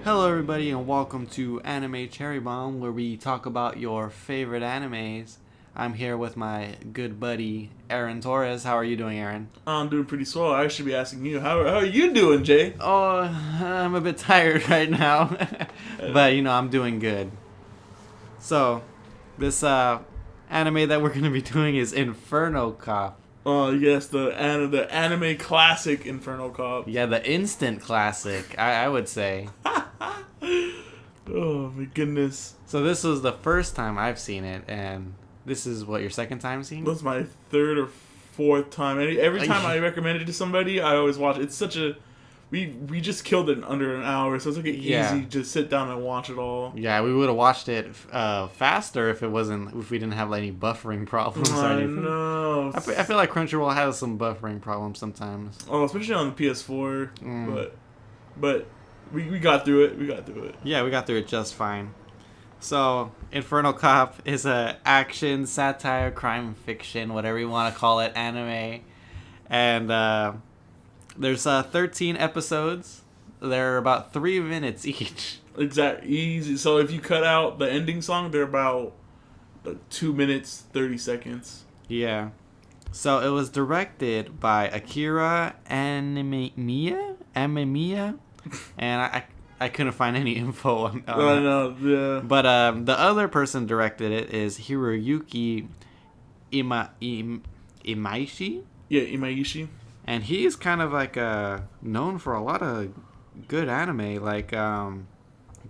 Hello, everybody, and welcome to Anime Cherry Bomb, where we talk about your favorite animes. I'm here with my good buddy Aaron Torres. How are you doing, Aaron? I'm doing pretty swell. I should be asking you, how are you doing, Jay? Oh, I'm a bit tired right now, but I'm doing good. So, this anime that we're gonna be doing is Inferno Cop. Oh yes, the anime classic Inferno Cop. Yeah, the instant classic, I would say. Oh my goodness, So this was the first time I've seen it, and this is what, your second time seeing it? that's my third or fourth time. Every time I recommend it to somebody, I always watch it. It's such a we just killed it in under an hour, so it's like easy to sit down and watch it all. Yeah, we would have watched it faster if we didn't have any buffering problems or I anything. know. I feel like Crunchyroll has some buffering problems sometimes. Oh, especially on the PS4. But we got through it. We got through it. Yeah, we got through it just fine. So, Inferno Cop is a action, satire, crime fiction, whatever you want to call it, anime. And there's 13 episodes. They're about 3 minutes each. Easy. So if you cut out the ending song, they're about 2 minutes 30 seconds. Yeah. So it was directed by Akira Amemiya, and I couldn't find any info on I know, yeah. But the other person directed it is Hiroyuki Imaishi. Yeah, Imaishi. And he's kind of like known for a lot of good anime, like Gurren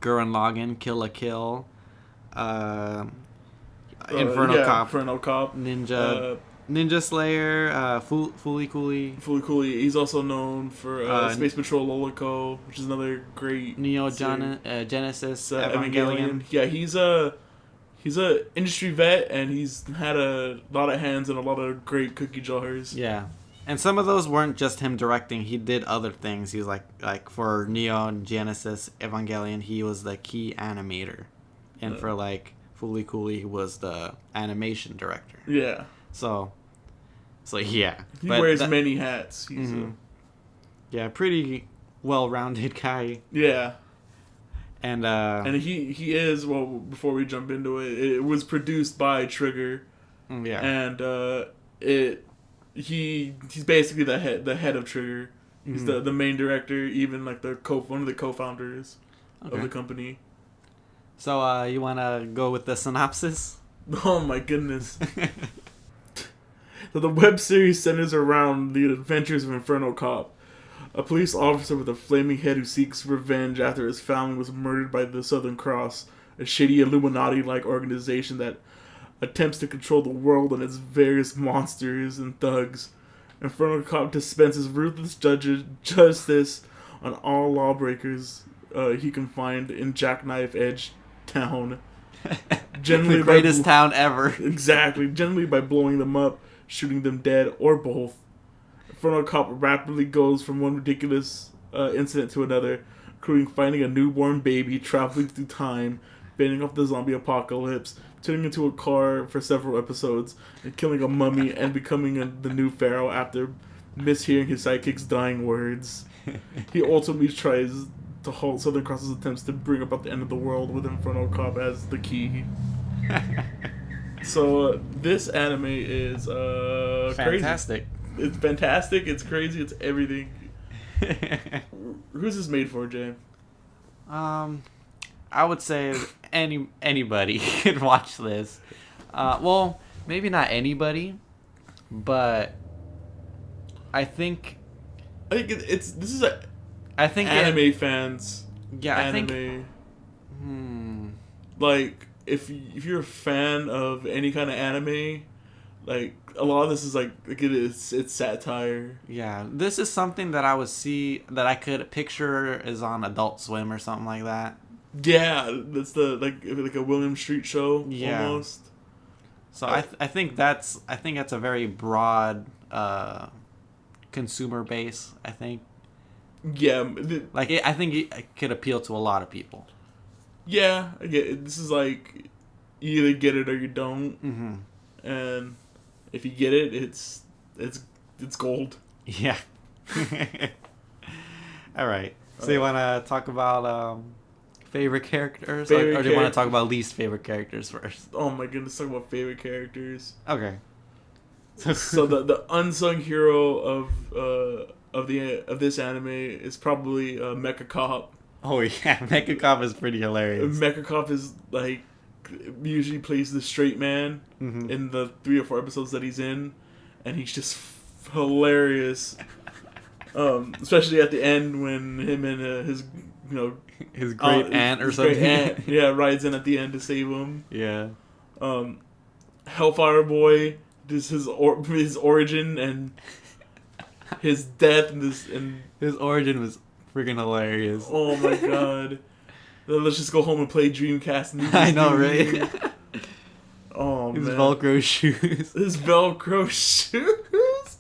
Lagann, Kill la Kill, Inferno Cop, Ninja Slayer, Fooly Cooly. Fooly Cooly. He's also known for Space Patrol Lolico, which is another great Genesis Evangelion. Yeah, he's a industry vet, and he's had a lot of hands in a lot of great cookie jars. Yeah. And some of those weren't just him directing. He did other things. He was like for Neon Genesis Evangelion, he was the key animator. And for like Fooly Cooly, he was the animation director. Yeah. So yeah. He wears many hats. He's yeah, pretty well-rounded guy. Yeah. And he is, well, before we jump into it, it was produced by Trigger. Yeah. And he's basically the head of Trigger. He's the main director, even like one of the co-founders of the company. So you want to go with the synopsis? Oh my goodness. So the web series centers around the adventures of Inferno Cop, a police officer with a flaming head who seeks revenge after his family was murdered by the Southern Cross, a shady Illuminati-like organization that attempts to control the world and its various monsters and thugs. Inferno Cop dispenses ruthless justice on all lawbreakers he can find in Jackknife Edge Town. Generally the greatest town ever. Exactly. Generally by blowing them up, shooting them dead, or both. Inferno Cop rapidly goes from one ridiculous incident to another, including finding a newborn baby, traveling through time, fending off the zombie apocalypse, turning into a car for several episodes, and killing a mummy and becoming the new pharaoh after mishearing his sidekick's dying words. He ultimately tries to halt Southern Cross's attempts to bring about the end of the world with Inferno Cop as the key. So this anime is fantastic. Crazy. It's fantastic. It's crazy. It's everything. Who's this made for, Jay? I would say anybody could watch this. Well, maybe not anybody, but I think I think anime fans. Yeah, anime. I think. Like if you're a fan of any kind of anime, like a lot of this is it's satire. Yeah, this is something that I could picture is on Adult Swim or something like that. Yeah, that's like a William Street show almost. So I think that's a very broad consumer base. I think. Yeah, I think it could appeal to a lot of people. Yeah, I get it. This is like you either get it or you don't, and if you get it, it's gold. Yeah. All right. So you want to talk about favorite characters, Favorite or do you want to talk about least favorite characters first? Oh my goodness, talk about favorite characters. Okay. So the unsung hero of this anime is probably Mecha Cop. Oh yeah, Mecha Cop is pretty hilarious. Mecha Cop is like usually plays the straight man in the 3 or 4 episodes that he's in, and he's just hilarious. Especially at the end when him and his his great aunt or his something. great aunt, yeah, rides in at the end to save him. Yeah. Hellfire Boy, this his origin and his death and his origin was freaking hilarious. Oh my god. Let's just go home and play Dreamcast. And I know, right? Oh his man. Velcro shoes. His Velcro shoes.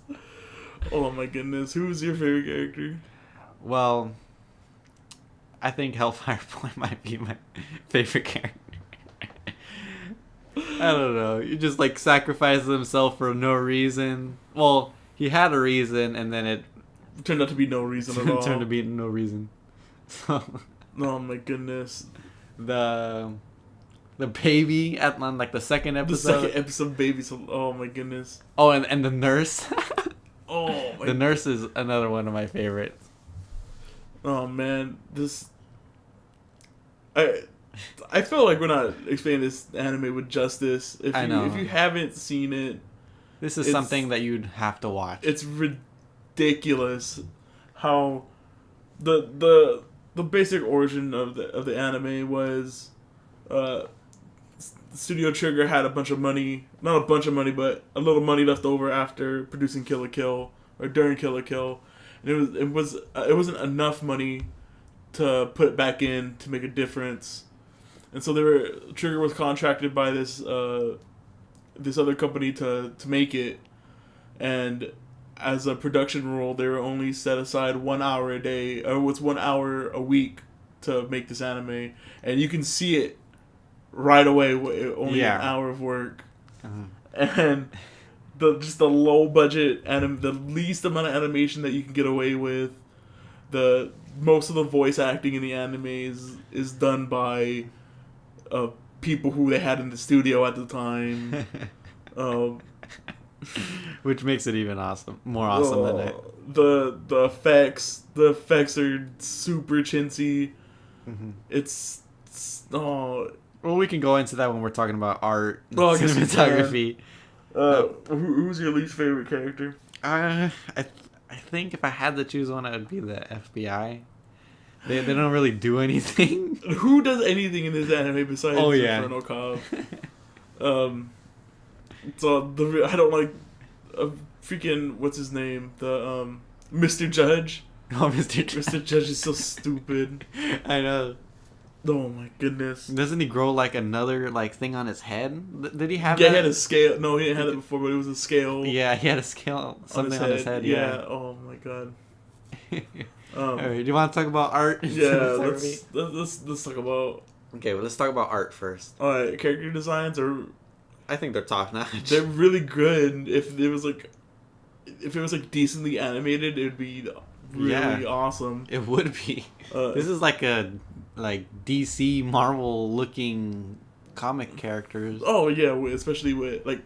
Oh my goodness. Who's your favorite character? Well, I think Hellfire Boy might be my favorite character. I don't know. He just like sacrifices himself for no reason. Well, he had a reason, and then it turned out to be no reason at all. Turned to be no reason. So. Oh my goodness. The baby at like the second episode. The second episode, baby. So, oh my goodness. Oh, and the nurse. Oh my. The nurse is another one of my favorites. Oh man, I feel like we're not explaining this anime with justice. If you haven't seen it, this is something that you'd have to watch. It's ridiculous how the basic origin of the anime was Studio Trigger had a bunch of money, not a bunch of money, but a little money left over after producing Kill la Kill or during Kill la Kill, and it wasn't enough money to put it back in to make a difference, and so Trigger was contracted by this other company to make it, and as a production rule, they were only set aside 1 hour a day, or what's 1 hour a week to make this anime, and you can see it right away. Only an hour of work, and the low budget the least amount of animation that you can get away with. Most of the voice acting in the anime is done by people who they had in the studio at the time. Which makes it even more awesome than it. The effects are super chintzy. It's well, we can go into that when we're talking about art and cinematography. Who's your least favorite character? I think if I had to choose one, it would be the FBI. They don't really do anything. Who does anything in this anime besides Inferno Cop? So I don't like freaking what's his name, the Mr. Judge. Oh, Mr. Judge. Mr. Judge is so stupid. I know. Oh my goodness! Doesn't he grow like another like thing on his head? Did he have? Yeah, that? He had a scale. No, he didn't have it before, but it was a scale. Yeah, he had a scale something on his head. Yeah. Oh my god. All right, do you want to talk about art? Yeah, let's talk about. Okay, well, let's talk about art first. All right, character designs are. I think they're top notch. They're really good. If it was like decently animated, it would be really awesome. It would be. This is like a DC Marvel looking comic characters. Oh yeah, especially with like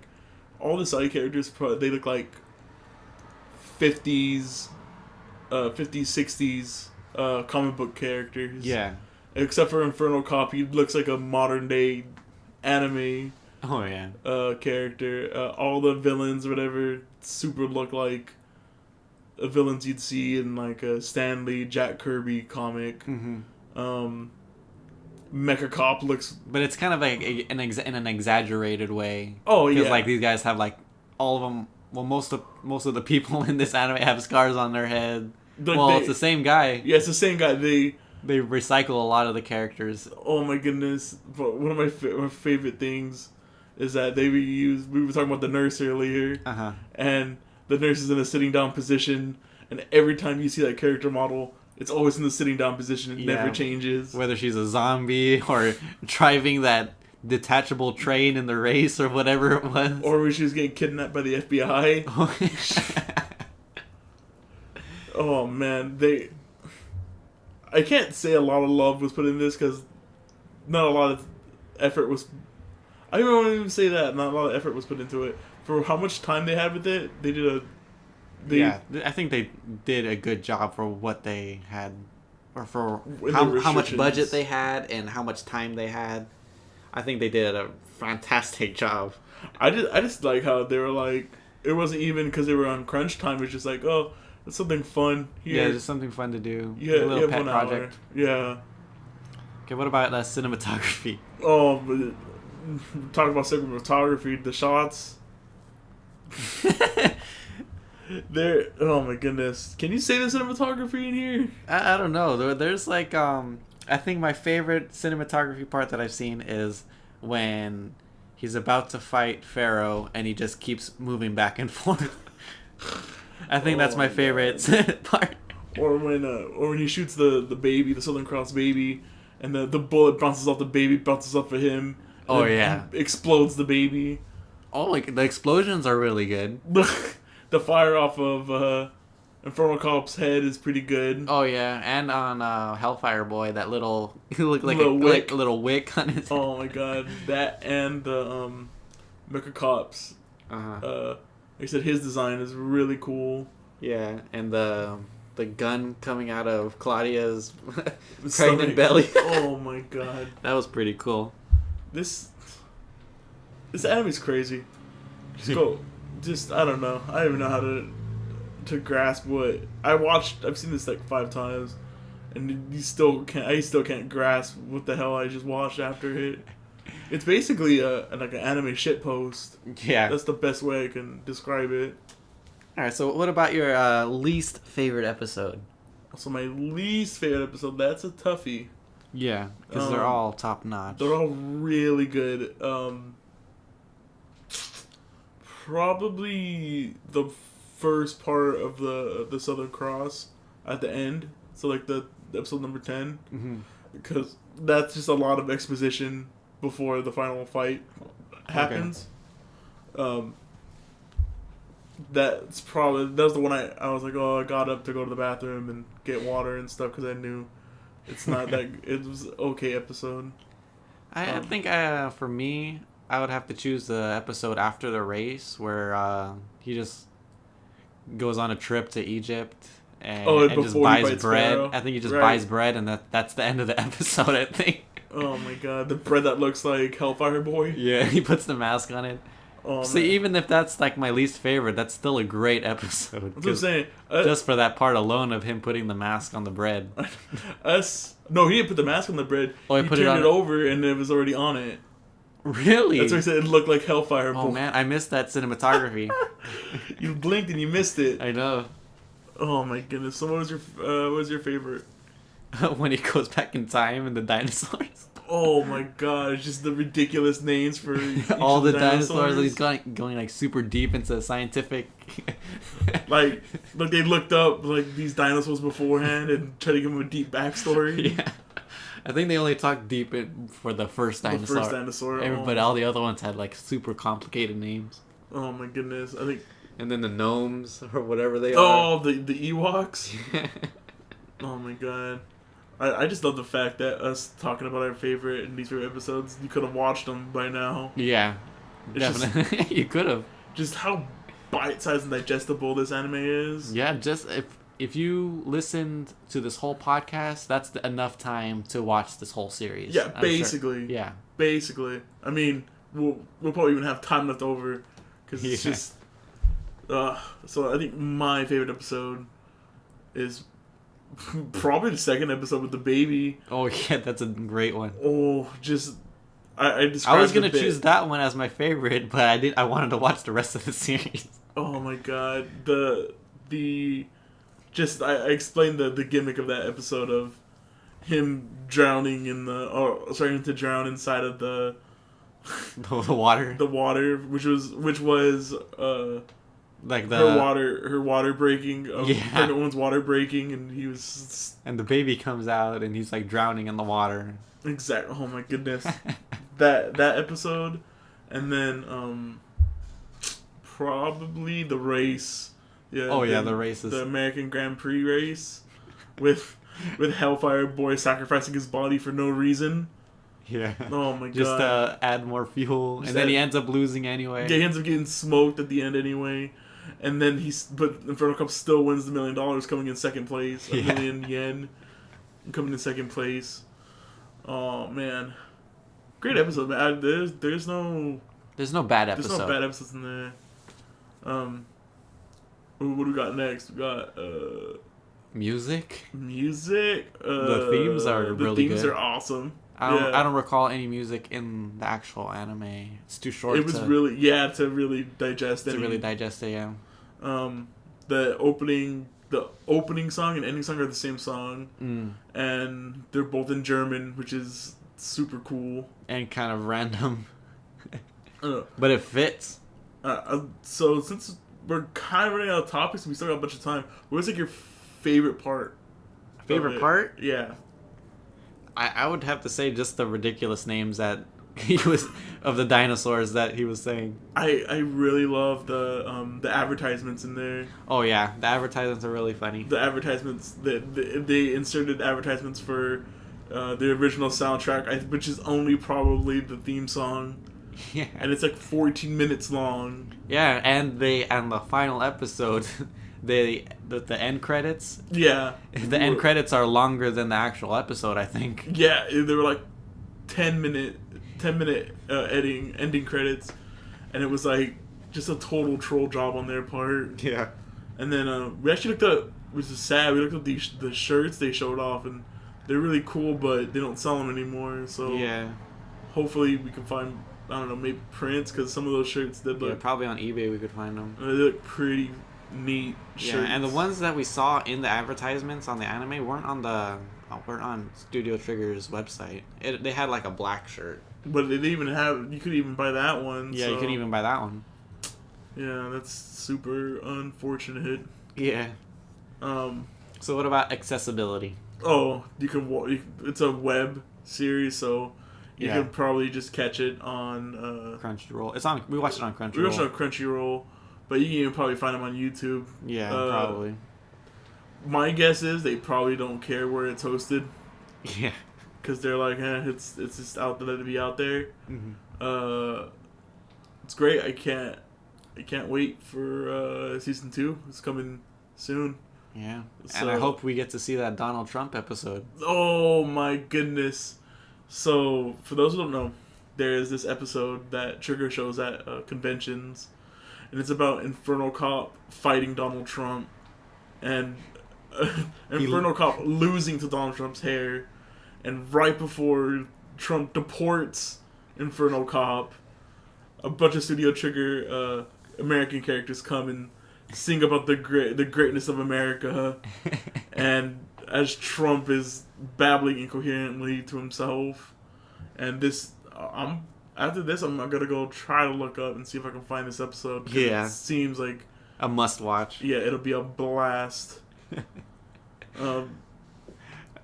all the side characters. They look like 50s, 60s comic book characters. Yeah. Except for Inferno Cop, he looks like a modern day anime. Oh yeah. Character. All the villains, or whatever, super look like villains you'd see in like a Stan Lee, Jack Kirby comic. Mecha Cop looks, but it's kind of like in an exaggerated way. Oh yeah. Because like these guys have like all of them. Well, most of the people in this anime have scars on their head. It's the same guy. Yeah, it's the same guy. They recycle a lot of the characters. Oh my goodness! But one of my favorite things is that we were talking about the nurse earlier, and the nurse is in a sitting down position, and every time you see that character model, it's always in the sitting down position. It never changes. Whether she's a zombie or driving that detachable train in the race or whatever it was, or when she was getting kidnapped by the FBI. Oh man, I can't say a lot of love was put in this because not a lot of effort was. I don't want to even say that. Not a lot of effort was put into it. For how much time they had with it, they did a. Yeah, I think they did a good job for what they had, or for When how the much budget restrictions- they had and how much time they had. I think they did a fantastic job. I just like how they were like. It wasn't even because they were on crunch time. It's just like, oh, it's something fun. Here. Yeah, just something fun to do. Yeah, a little you have pet 1 hour. project. Yeah. Okay, what about cinematography? Oh, but talk about cinematography. The shots. There. Oh my goodness. Can you say the cinematography in here? I don't know. There's like I think my favorite cinematography part that I've seen is when he's about to fight Pharaoh and he just keeps moving back and forth. I think that's my favorite part. Or when he shoots the baby, the Southern Cross baby, and the bullet bounces off the baby, bounces off of him. Oh, and yeah. Explodes the baby. Oh, like the explosions are really good. The fire off of Inferno Cop's head is pretty good. Oh yeah, and on Hellfire Boy, that little he looked like Little wick. like a little wick on his. Oh my god, that and the Mecha Cops. Uh-huh. Like I said, his design is really cool. Yeah, and the gun coming out of Claudia's pregnant Stomach. belly. Oh my god, That was pretty cool. this anime's crazy. Just go, just I don't know. I don't even know how to grasp what I've seen this like 5 times, and you still can't. I still can't grasp what the hell I just watched after it. It's basically like an anime shit post. Yeah. That's the best way I can describe it. All right. So, what about your least favorite episode? So my least favorite episode. That's a toughie. Yeah, because they're all top notch. They're all really good. Probably the first part of the Southern Cross at the end. So like the episode number 10, Mm-hmm. because that's just a lot of exposition before the final fight happens. That was the one I was like, oh, I got up to go to the bathroom and get water and stuff because I knew it's not that it was okay episode. I think for me, I would have to choose the episode after the race where he just goes on a trip to Egypt and just before he buys fights bread. Pharaoh? I think he just Right. buys bread, and that's the end of the episode. I think. Oh my god, the bread that looks like Hellfire Boy. Yeah, he puts the mask on it. Oh, See, man. even if that's like my least favorite, that's still a great episode. That's what I'm 'cause saying. just for that part alone of him putting the mask on the bread. No, he didn't put the mask on the bread. Oh, he he put it turned on it over and it was already on it. Really? That's why I said it looked like Hellfire Boy. Oh man, I missed that cinematography. You blinked and you missed it. I know. Oh my goodness. So what was your favorite? When he goes back in time and the dinosaurs. Oh my god, it's just the ridiculous names for each All of the dinosaurs. He's going like super deep into scientific. like they looked up like these dinosaurs beforehand and tried to give them a deep backstory. Yeah. I think they only talked deep for the first dinosaur. The first dinosaur. But all the other ones had like super complicated names. Oh my goodness. I think. And then the gnomes or whatever they are. Oh, the Ewoks. Oh my god. I just love the fact that us talking about our favorite and least favorite episodes, you could have watched them by now. Yeah, It's definitely. You could have. Just how bite-sized and digestible this anime is. Yeah, just if you listened to this whole podcast, that's enough time to watch this whole series. Yeah, I'm basically. Sure. Yeah. Basically. I mean, we'll probably even have time left over because it's Yeah. just. So I think my favorite episode is probably the second episode with the baby. Oh yeah, that's a great one. Oh, just I described I was gonna a bit. choose that one as my favorite, but I wanted to watch the rest of the series. Oh my god, the just I explained the gimmick of that episode of him drowning in starting to drown inside of the The water, water, which was like the her water breaking, Yeah. pregnant woman's water breaking, and he was and the baby comes out and he's like drowning in the water. exact. Oh my goodness, that episode, and then probably the race. Yeah. Oh yeah, the races. The American Grand Prix race with Hellfire Boy sacrificing his body for no reason. Yeah. Oh my Just god. to add more fuel, Just and then he add- ends up losing anyway. Yeah, he ends up getting smoked at the end anyway. And then but Inferno Cup still wins the $1 million, coming in second place. A Yeah. million yen, coming in second place. Oh man, great episode, man. There's no bad there's episode. no bad episodes in there. What do we got next? We got Music. music. The themes are really The themes good. are awesome. I don't recall any music in the actual anime. It's too short. It was to really digest. to really digest it. Yeah. The opening song and ending song are the same song, and they're both in German, which is super cool And kind of random, uh, but it fits. so since we're kind of running out of topics and we still got a bunch of time, what's like your favorite part? Favorite part? Yeah. I would have to say just the ridiculous names that he was of the dinosaurs that he was saying. I really love the advertisements in there. Oh yeah, the advertisements are really funny. The advertisements they inserted advertisements for the original soundtrack, which is only probably the theme song. Yeah. And it's like 14 minutes long. Yeah, and the final episode, the end credits. Yeah. The end credits are longer than the actual episode, I think. Yeah, they were like 10 minute ending credits, and it was like just a total troll job on their part. Yeah. And then we actually looked up, which is sad. We looked up the shirts they showed off, and they're really cool, but they don't sell them anymore. So yeah, hopefully we can find, I don't know, maybe prints, because some of those shirts did look. Yeah, probably on eBay we could find them. They look pretty neat shirts. Yeah, and the ones that we saw in the advertisements on the anime weren't on Studio Trigger's website. They had like a black shirt. But they didn't even have. You could even buy that one. Yeah, so. you can even buy that one. Yeah, that's super unfortunate. Yeah. So what about accessibility? Oh, you can. It's a web series, so you Yeah. can probably just catch it on. Crunchyroll. It's on. We watched it on Crunchyroll. We watched it on Crunchyroll, but you can even probably find them on YouTube. Yeah, probably. My guess is they probably don't care where it's hosted, Yeah. because they're like, it's just out there to be out there. Mm-hmm. It's great. I can't wait for season 2. It's coming soon. Yeah. So- And I hope we get to see that Donald Trump episode. Oh my goodness. So, for those who don't know, there is this episode that Trigger shows at conventions, and it's about Inferno Cop fighting Donald Trump, and Inferno Cop losing to Donald Trump's hair, and right before Trump deports Inferno Cop, a bunch of Studio Trigger American characters come and sing about the greatness of America, and as Trump is babbling incoherently to himself, and after this I'm gonna go try to look up and see if I can find this episode. 'Cause Yeah. it seems like A must watch. it'll be a blast.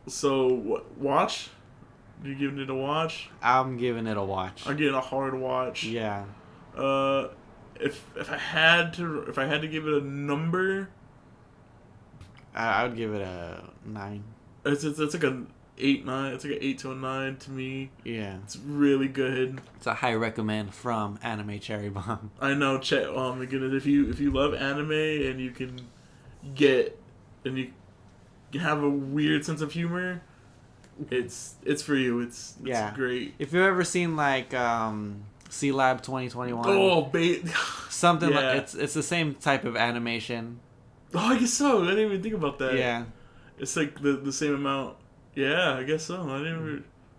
So watch. You giving it a watch? I'm giving it a watch. I'm getting a hard watch. Yeah. If I had to give it a number, I would give it a 9. it's like an 8-9. It's like an 8 to a 9 to me. Yeah. It's really good. It's a high recommend from Anime Cherry Bomb. I know. Oh my goodness! If you love anime and you can you have a weird sense of humor, it's for you. It's Yeah. great. If you've ever seen like C Lab 2021, Oh, something yeah. like it's the same type of animation. Oh, I guess so. I didn't even think about that. Yeah. It's like the same amount. Yeah, I guess so.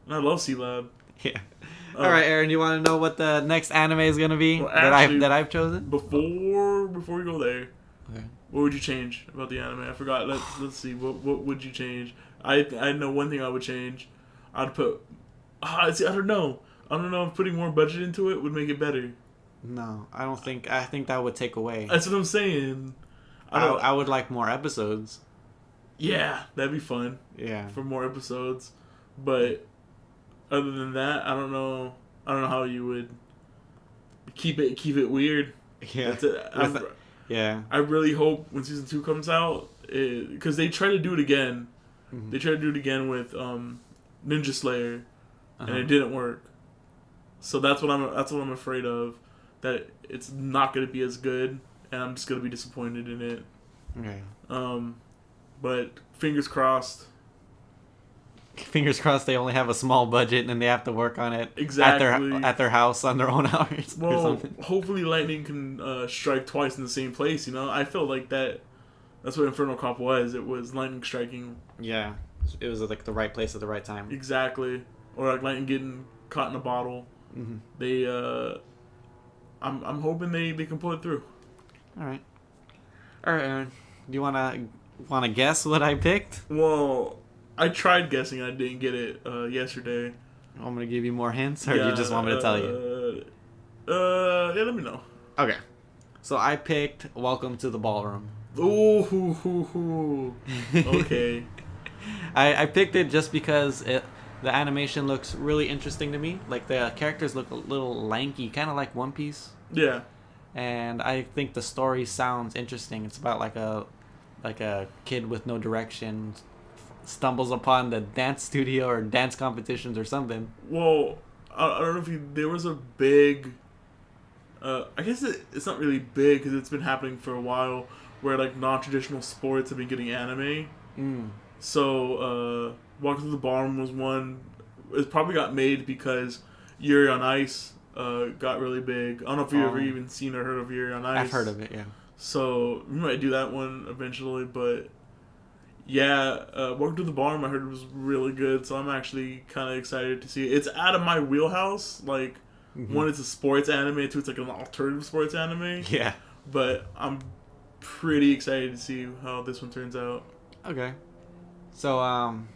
I love C-Lab. Yeah. All right, Aaron, you want to know what the next anime is going to be Well, actually, that I've chosen? Before we go there, Okay. what would you change about the anime? I forgot. Let's see. What would you change? I know one thing I would change. I'd put. See, I don't know. I don't know if putting more budget into it would make it better. No, I don't think. I think that would take away. That's what I'm saying. I would like more episodes. Yeah, that'd be fun Yeah. for more episodes. But other than that, I don't know. I don't know how you would keep it weird. Yeah. That's it. Yeah. I really hope when season 2 comes out, because they try to do it again. Mhm. They try to do it again with Ninja Slayer, and it didn't work. So that's what I'm afraid of, that it's not going to be as good, and I'm just going to be disappointed in it. Okay. But fingers crossed. Fingers crossed they only have a small budget and they have to work on it Exactly. at their house on their own hours or Well, something. hopefully lightning can strike twice in the same place. You know, I feel like that's what Inferno Cop was. It was lightning striking. Yeah, it was like the right place at the right time. Exactly, or like lightning getting caught in a bottle. Mm-hmm. They, I'm hoping they can pull it through. All right, Aaron. Do you wanna guess what I picked? Well, I tried guessing. I didn't get it yesterday. I'm gonna give you more hints, or do you just want me to tell you? Yeah, let me know. Okay. So I picked Welcome to the Ballroom. Ooh, okay. I picked it just because the animation looks really interesting to me. Like the characters look a little lanky, kind of like One Piece. Yeah. And I think the story sounds interesting. It's about like a kid with no direction stumbles upon the dance studio or dance competitions or something. Well, I don't know if there was a big. I guess it's not really big because it's been happening for a while, where like non-traditional sports have been getting anime. So Walking to the Ballroom was one. It probably got made because Yuri on Ice got really big. I don't know if you've ever even seen or heard of Yuri on Ice. I've heard of it, yeah. So we might do that one eventually, but yeah, Welcome to the Ballroom I heard was really good, so I'm actually kind of excited to see it. It's out of my wheelhouse. Like, one, it's a sports anime, two, it's like an alternative sports anime. Yeah. But I'm pretty excited to see how this one turns out. Okay. So, and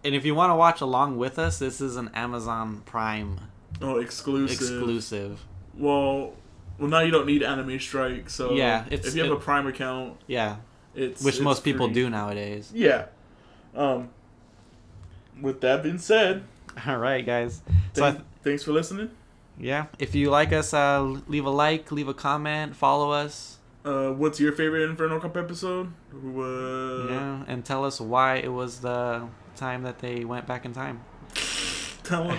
if you want to watch along with us, this is an Amazon Prime exclusive. Well, now you don't need Anime Strike, so yeah, if you have a Prime account, yeah, it's most people free. do nowadays. Yeah. With that being said, all right, guys. Thanks for listening. Yeah, if you like us, leave a like, leave a comment, follow us. What's your favorite Inferno Cup episode? Yeah, and tell us why it was the time that they went back in time. Tell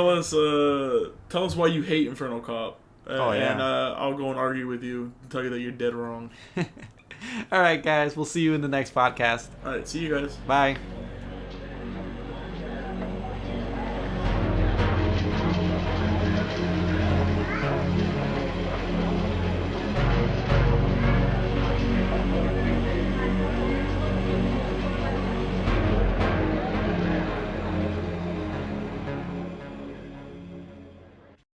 us why you hate Inferno Cop. And I'll go and argue with you and tell you that you're dead wrong. All right, guys. We'll see you in the next podcast. All right, see you guys. Bye.